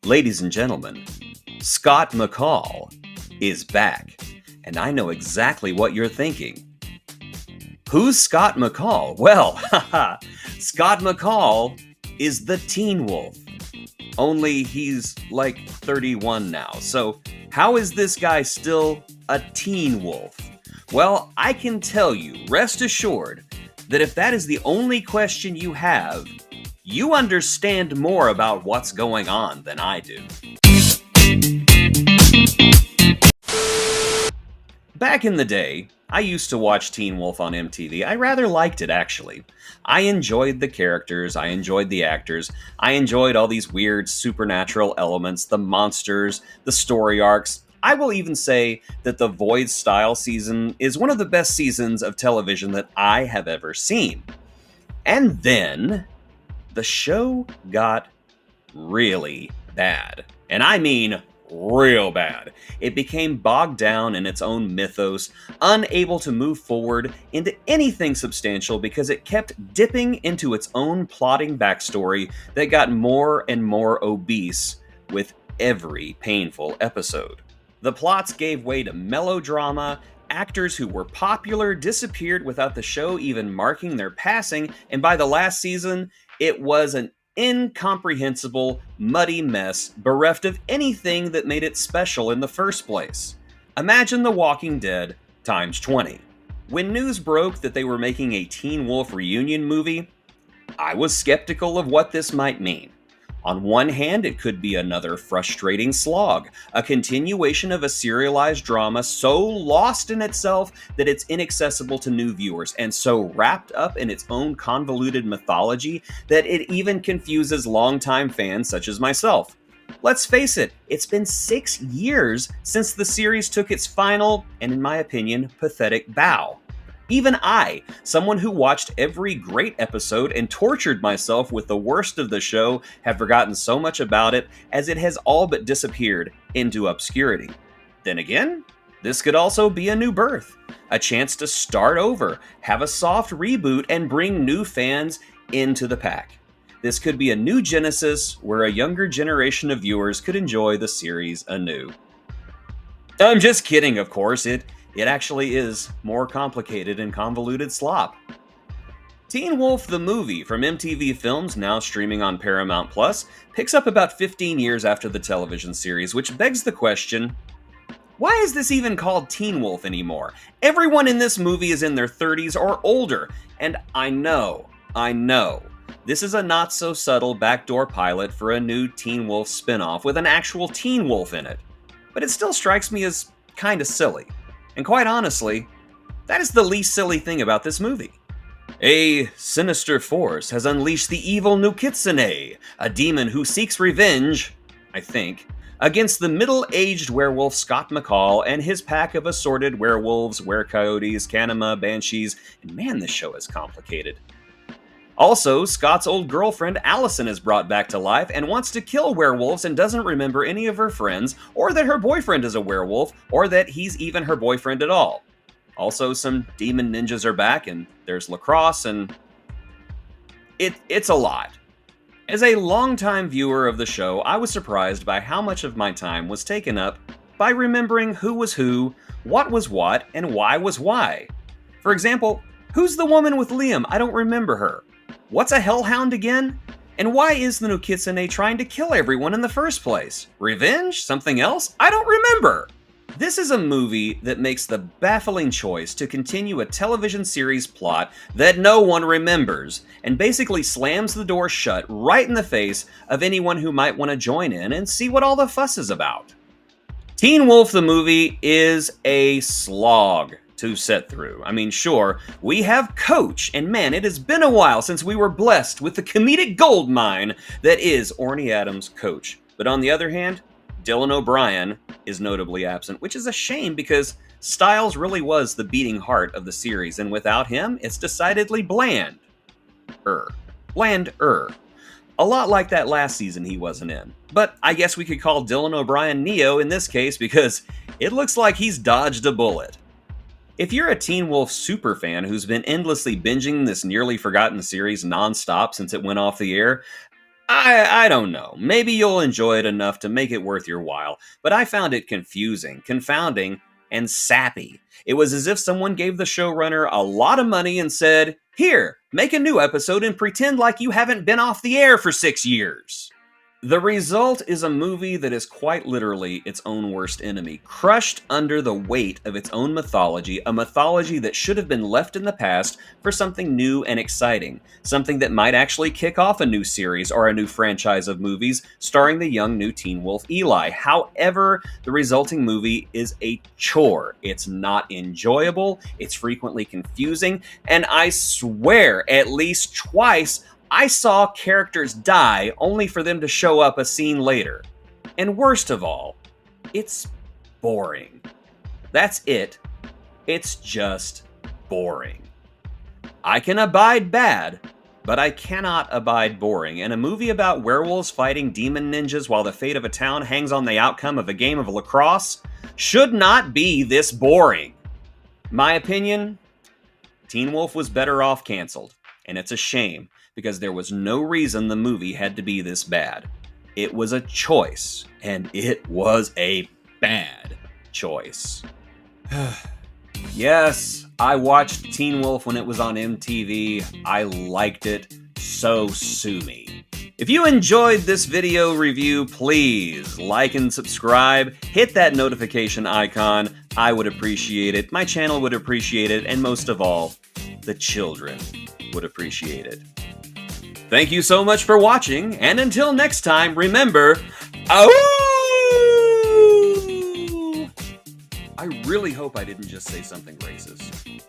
Ladies and gentlemen, Scott McCall is back, and I know exactly what you're thinking. Who's Scott McCall? Well, haha, Scott McCall is the Teen Wolf. Only he's like 31 now, so how is this guy still a Teen Wolf? Well, I can tell you, rest assured, that if that is the only question you have, you understand more about what's going on than I do. Back in the day, I used to watch Teen Wolf on MTV. I rather liked it, actually. I enjoyed the characters, I enjoyed the actors, I enjoyed all these weird supernatural elements, the monsters, the story arcs. I will even say that the Void Style season is one of the best seasons of television that I have ever seen. And then the show got really bad. And I mean real bad. It became bogged down in its own mythos, unable to move forward into anything substantial because it kept dipping into its own plotting backstory that got more and more obese with every painful episode. The plots gave way to melodrama, actors who were popular disappeared without the show even marking their passing, and by the last season, it was an incomprehensible, muddy mess bereft of anything that made it special in the first place. Imagine The Walking Dead times 20. When news broke that they were making a Teen Wolf reunion movie, I was skeptical of what this might mean. On one hand, it could be another frustrating slog, a continuation of a serialized drama so lost in itself that it's inaccessible to new viewers, and so wrapped up in its own convoluted mythology that it even confuses longtime fans such as myself. Let's face it, it's been 6 years since the series took its final, and in my opinion, pathetic bow. Even I, someone who watched every great episode and tortured myself with the worst of the show, have forgotten so much about it as it has all but disappeared into obscurity. Then again, this could also be a new birth, a chance to start over, have a soft reboot, and bring new fans into the pack. This could be a new genesis where a younger generation of viewers could enjoy the series anew. I'm just kidding, of course. It actually is more complicated and convoluted slop. Teen Wolf the movie from MTV Films, now streaming on Paramount Plus, picks up about 15 years after the television series, which begs the question, why is this even called Teen Wolf anymore? Everyone in this movie is in their 30s or older, and I know, this is a not-so-subtle backdoor pilot for a new Teen Wolf spinoff with an actual Teen Wolf in it, but it still strikes me as kinda silly. And quite honestly, that is the least silly thing about this movie. A sinister force has unleashed the evil Nukitsune, a demon who seeks revenge, I think, against the middle-aged werewolf Scott McCall and his pack of assorted werewolves, werecoyotes, Kanima, banshees, and man, this show is complicated. Also, Scott's old girlfriend Allison is brought back to life and wants to kill werewolves and doesn't remember any of her friends, or that her boyfriend is a werewolf, or that he's even her boyfriend at all. Also, some demon ninjas are back, and there's lacrosse, and it's a lot. As a longtime viewer of the show, I was surprised by how much of my time was taken up by remembering who was who, what was what, and why was why. For example, who's the woman with Liam? I don't remember her. What's a hellhound again? And why is the Nukitsune trying to kill everyone in the first place? Revenge? Something else? I don't remember! This is a movie that makes the baffling choice to continue a television series plot that no one remembers, and basically slams the door shut right in the face of anyone who might want to join in and see what all the fuss is about. Teen Wolf the movie is a slog to sit through. I mean, sure, we have Coach, and man, it has been a while since we were blessed with the comedic goldmine that is Orny Adams' Coach. But on the other hand, Dylan O'Brien is notably absent, which is a shame because Styles really was the beating heart of the series, and without him, it's decidedly bland. Bland-er. A lot like that last season he wasn't in. But I guess we could call Dylan O'Brien Neo in this case because it looks like he's dodged a bullet. If you're a Teen Wolf superfan who's been endlessly binging this nearly forgotten series nonstop since it went off the air, I don't know. Maybe you'll enjoy it enough to make it worth your while, but I found it confusing, confounding, and sappy. It was as if someone gave the showrunner a lot of money and said, "Here, make a new episode and pretend like you haven't been off the air for 6 years." The result is a movie that is quite literally its own worst enemy, crushed under the weight of its own mythology, a mythology that should have been left in the past for something new and exciting, something that might actually kick off a new series or a new franchise of movies starring the young new Teen Wolf Eli. However, the resulting movie is a chore. It's not enjoyable, it's frequently confusing, and I swear at least twice I saw characters die only for them to show up a scene later. And worst of all, it's boring. That's it. It's just boring. I can abide bad, but I cannot abide boring. And a movie about werewolves fighting demon ninjas while the fate of a town hangs on the outcome of a game of lacrosse should not be this boring. My opinion, Teen Wolf was better off canceled. And it's a shame, because there was no reason the movie had to be this bad. It was a choice, and it was a bad choice. Yes, I watched Teen Wolf when it was on MTV. I liked it, so sue me. If you enjoyed this video review, please like and subscribe, hit that notification icon. I would appreciate it, my channel would appreciate it, and most of all, the children would appreciate it. Thank you so much for watching, and until next time, remember, oh! I really hope I didn't just say something racist.